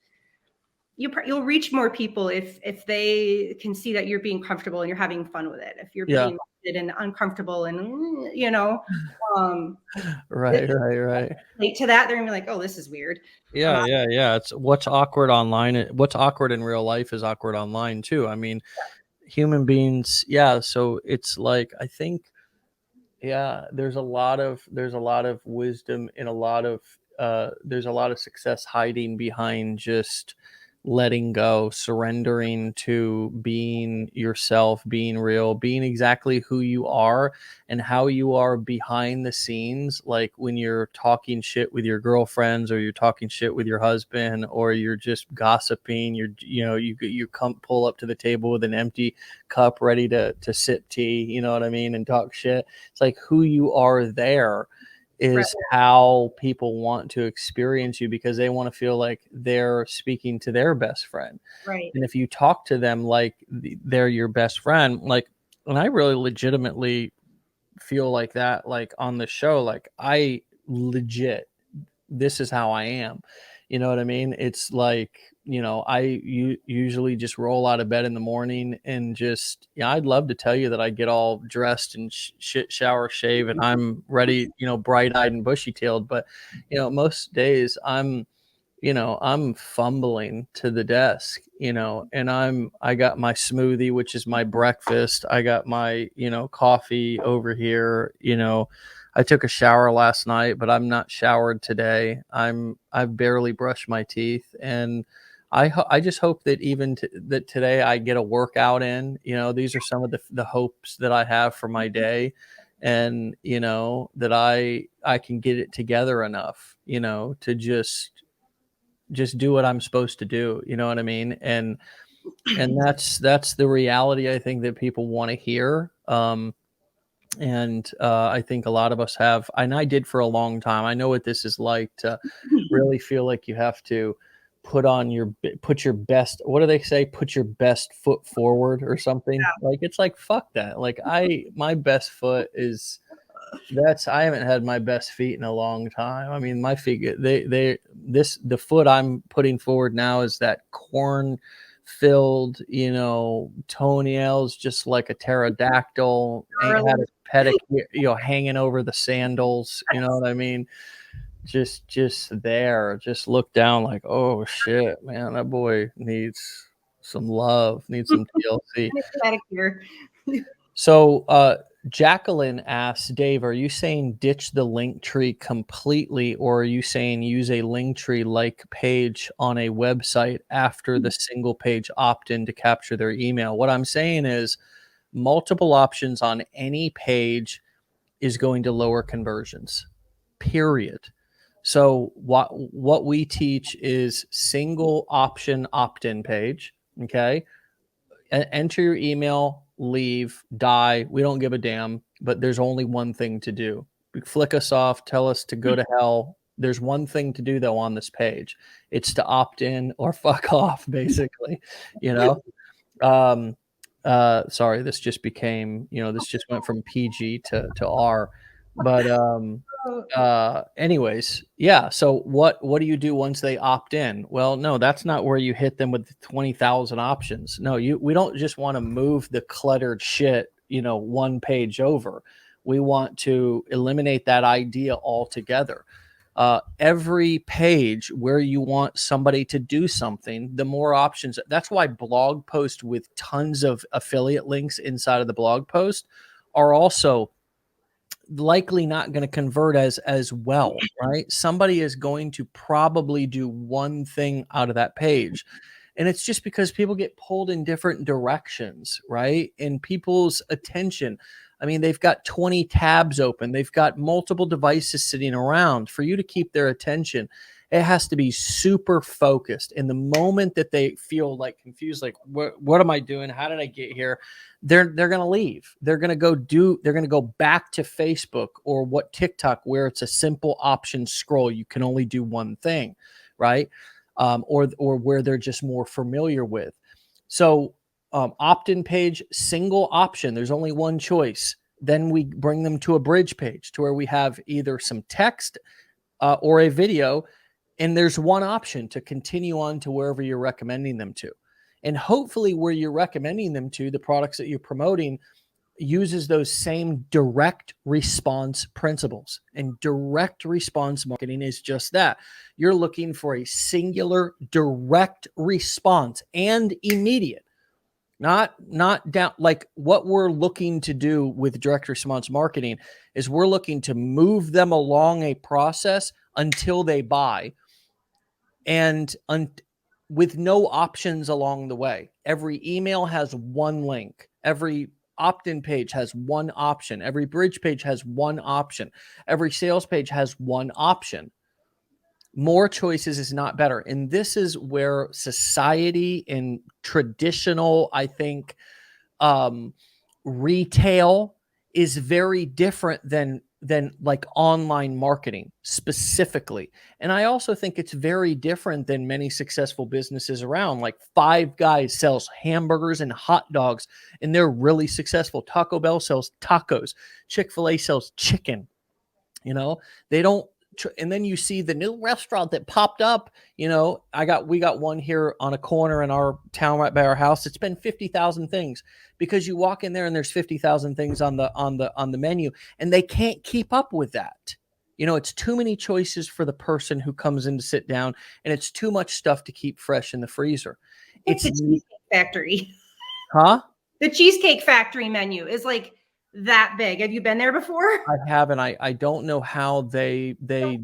you'll reach more people if they can see that you're being comfortable and you're having fun with it. If you're Yeah. being and uncomfortable and um Right, right, right. late to that, they're gonna be like, oh, this is weird. Yeah, yeah, yeah. It's what's awkward online. What's awkward in real life is awkward online too. I mean, human beings, yeah. So it's like I think, yeah, there's a lot of wisdom and there's a lot of success hiding behind just letting go, surrendering to being yourself, being real, being exactly who you are and how you are behind the scenes. Like when you're talking shit with your girlfriends or you're talking shit with your husband or you're just gossiping, you come pull up to the table with an empty cup ready to sip tea, you know what I mean, and talk shit. It's like who you are there Right, is how people want to experience you because they want to feel like they're speaking to their best friend. right, And if you talk to them like they're your best friend, like, and I really legitimately feel like that, like on the show, like I legit, this is how I am. You know what I mean? It's like, usually just roll out of bed in the morning and just, yeah, I'd love to tell you that I get all dressed and shit, shower, shave, and I'm ready, bright eyed and bushy tailed. But, most days I'm fumbling to the desk, and I got my smoothie, which is my breakfast. I got my, coffee over here, I took a shower last night, but I'm not showered today. I've barely brushed my teeth and I just hope that even that today I get a workout in. You know, these are some of the hopes that I have for my day, and you know that I can get it together enough, you know, to just do what I'm supposed to do. You know what I mean? And that's the reality I think that people want to hear. And I think a lot of us have, and I did for a long time. I know what this is like to really feel like you have to put your best, what do they say, put your best foot forward or something. Like it's like fuck that. Like my best foot is, that's, I haven't had my best feet in a long time. I mean, my feet, the foot I'm putting forward now is that corn filled, you know, toenails, just like a pterodactyl. Ain't had a pedicure, you know, hanging over the sandals. You know what I mean? Just there, just look down like, oh shit, man, that boy needs some love, needs some TLC. So, Jacqueline asks, Dave, are you saying ditch the link tree completely, or are you saying use a link tree like page on a website after the single page opt in to capture their email? What I'm saying is multiple options on any page is going to lower conversions, period. So what we teach is single option opt-in page. Okay. Enter your email, leave, die. We don't give a damn, but there's only one thing to do. Flick us off, tell us to go to hell. There's one thing to do though on this page. It's to opt in or fuck off, basically. You know? Sorry, this just became, you know, this just went from PG to R. But anyways, yeah. So what do you do once they opt in? Well, no, that's not where you hit them with 20,000 options. No, we don't just want to move the cluttered shit, you know, one page over. We want to eliminate that idea altogether. Every page where you want somebody to do something, the more options. That's why blog posts with tons of affiliate links inside of the blog post are also likely not going to convert as well, right? Somebody is going to probably do one thing out of that page. And it's just because people get pulled in different directions, right? And people's attention. I mean, they've got 20 tabs open. They've got multiple devices sitting around. For you to keep their attention, it has to be super focused. And the moment that they feel like confused, like, what am I doing? How did I get here? They're going to leave. They're going to go back to Facebook or what TikTok, where it's a simple option scroll. You can only do one thing, right? Or where they're just more familiar with. So opt-in page, single option. There's only one choice. Then we bring them to a bridge page to where we have either some text or a video, and there's one option to continue on to wherever you're recommending them to. And hopefully where you're recommending them to, the products that you're promoting, uses those same direct response principles. And direct response marketing is just that. You're looking for a singular direct response and immediate. Not down, like what we're looking to do with direct response marketing is we're looking to move them along a process until they buy, and with no options along the way. Every email has one link. Every opt-in page has one option. Every bridge page has one option. Every sales page has one option. More choices is not better. And this is where society and traditional, I think, retail is very different than like online marketing specifically. And I also think it's very different than many successful businesses around. Like Five Guys sells hamburgers and hot dogs, and they're really successful. Taco Bell sells tacos. Chick-fil-A sells chicken. You know, they don't. And then you see the new restaurant that popped up. You know, we got one here on a corner in our town right by our house. It's been 50,000 things, because you walk in there and there's 50,000 things on the menu, and they can't keep up with that. You know, it's too many choices for the person who comes in to sit down, and it's too much stuff to keep fresh in the freezer. It's the Cheesecake Factory. Huh? The Cheesecake Factory menu is like that big. Have you been there before? I haven't. I don't know how they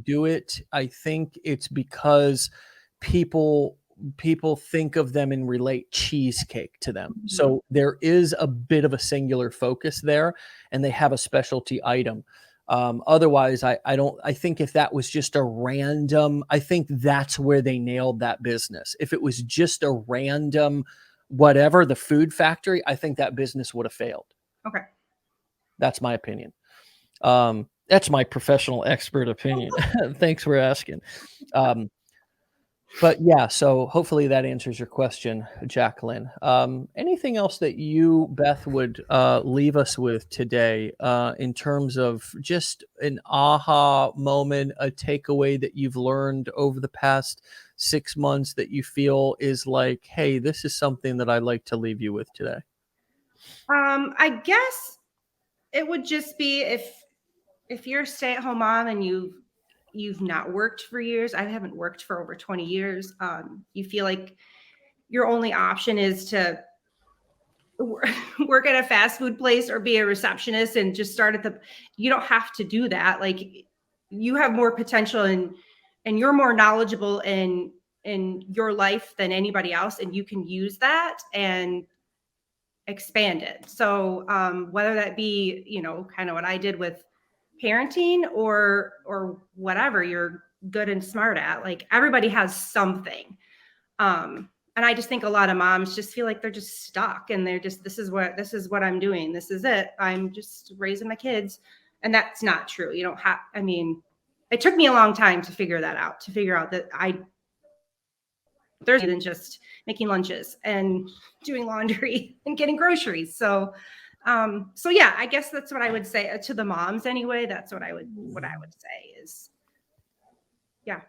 do it. I think it's because people people think of them and relate cheesecake to them. So there is a bit of a singular focus there, and they have a specialty item. Otherwise, I think if that was just a random, I think that's where they nailed that business. If it was just a random, whatever, the food factory, I think that business would have failed. Okay. That's my opinion. That's my professional expert opinion. Thanks for asking. But yeah, so hopefully that answers your question, Jacqueline. Anything else that you, Beth, would leave us with today in terms of just an aha moment, a takeaway that you've learned over the past 6 months that you feel is like, hey, this is something that I'd like to leave you with today? I guess it would just be if you're a stay-at-home mom and you've not worked for years. I haven't worked for over 20 years. You feel like your only option is to work at a fast food place or be a receptionist and just start at you don't have to do that. Like, you have more potential and you're more knowledgeable in your life than anybody else, and you can use that and expand it. So whether that be, kind of what I did with parenting or whatever you're good and smart at, like, everybody has something. And I just think a lot of moms just feel like they're just stuck and they're just, this is what I'm doing. This is it. I'm just raising my kids. And that's not true. You don't have, I mean, it took me a long time to figure that out, to figure out that there's than just making lunches and doing laundry and getting groceries. So yeah, I guess that's what I would say to the moms anyway. That's what I would say is, yeah.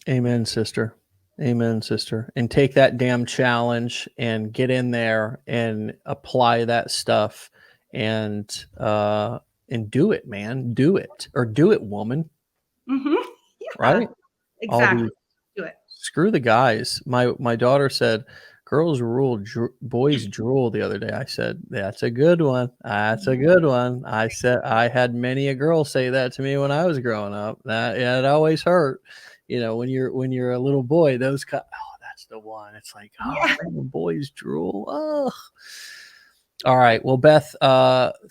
Amen, sister. Amen, sister. And take that damn challenge and get in there and apply that stuff and do it, man. Do it. Or do it, woman. Mm-hmm. Yeah, right? exactly. Do it. Screw the guys. My daughter said, "Girls rule, boys drool." The other day, I said, "That's a good one. That's a good one." I said, I had many a girl say that to me when I was growing up. It always hurt, when you're a little boy. Oh, that's the one. It's like, oh, Yeah. man, boys drool. Oh. All right. Well, Beth,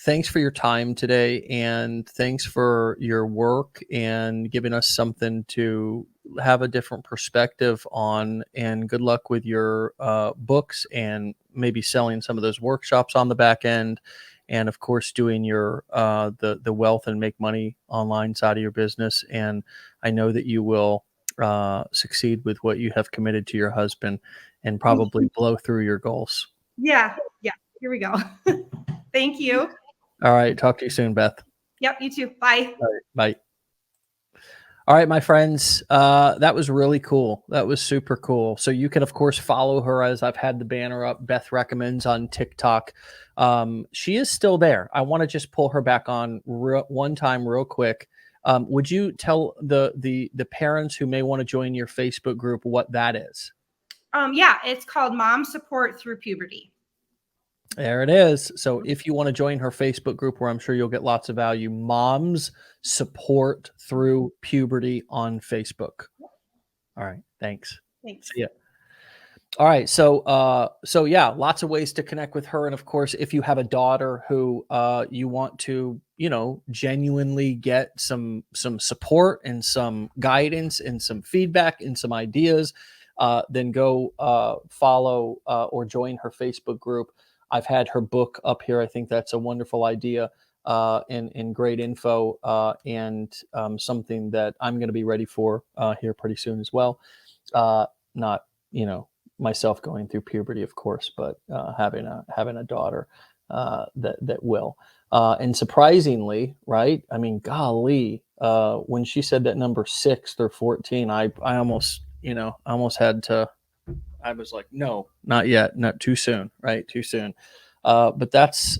thanks for your time today, and thanks for your work and giving us something to have a different perspective on. And good luck with your books and maybe selling some of those workshops on the back end, and of course doing your the wealth and make money online side of your business. And I know that you will succeed with what you have committed to your husband, and probably blow through your goals. Yeah. Here we go. Thank you. All right. Talk to you soon, Beth. Yep. You too. Bye. All right, bye. All right, my friends. That was really cool. That was super cool. So you can, of course, follow her, as I've had the banner up, Beth Recommends, on TikTok. She is still there. I want to just pull her back on one time real quick. Would you tell the parents who may want to join your Facebook group what that is? Yeah, it's called Mom Support Through Puberty. There it is. So if you want to join her Facebook group, where I'm sure you'll get lots of value, Moms Support Through Puberty on Facebook. All right. Thanks. See ya. All right. So yeah, lots of ways to connect with her. And of course, if you have a daughter who you want to, genuinely get some support and some guidance and some feedback and some ideas, then go follow or join her Facebook group. I've had her book up here. I think that's a wonderful idea and great info and something that I'm going to be ready for here pretty soon as well. Not, myself going through puberty, of course, but having a daughter that will. And surprisingly, right? I mean, golly, when she said that number 6 through 14, I almost had to. I was like, no, not yet, not too soon, right? Too soon. But that's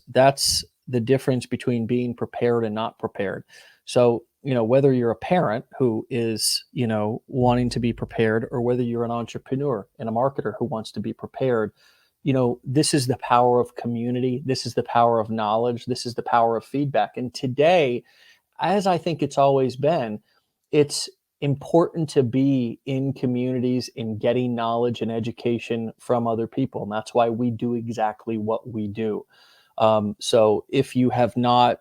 the difference between being prepared and not prepared. So, whether you're a parent who is, wanting to be prepared, or whether you're an entrepreneur and a marketer who wants to be prepared, this is the power of community. This is the power of knowledge. This is the power of feedback. And today, as I think it's always been, it's important to be in communities and getting knowledge and education from other people. And that's why we do exactly what we do. So if you have not,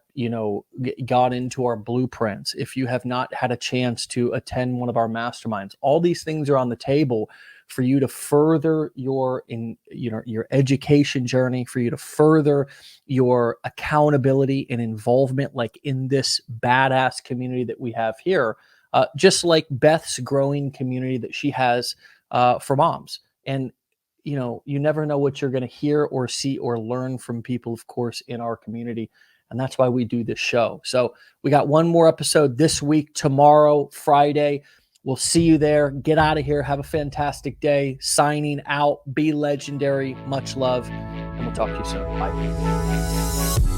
got into our blueprints, if you have not had a chance to attend one of our masterminds, all these things are on the table for you to further your education journey, for you to further your accountability and involvement, like in this badass community that we have here, just like Beth's growing community that she has for moms. And you never know what you're going to hear or see or learn from people, of course, in our community. And that's why we do this show. So we got one more episode this week, tomorrow, Friday. We'll see you there. Get out of here. Have a fantastic day. Signing out. Be legendary. Much love. And we'll talk to you soon. Bye.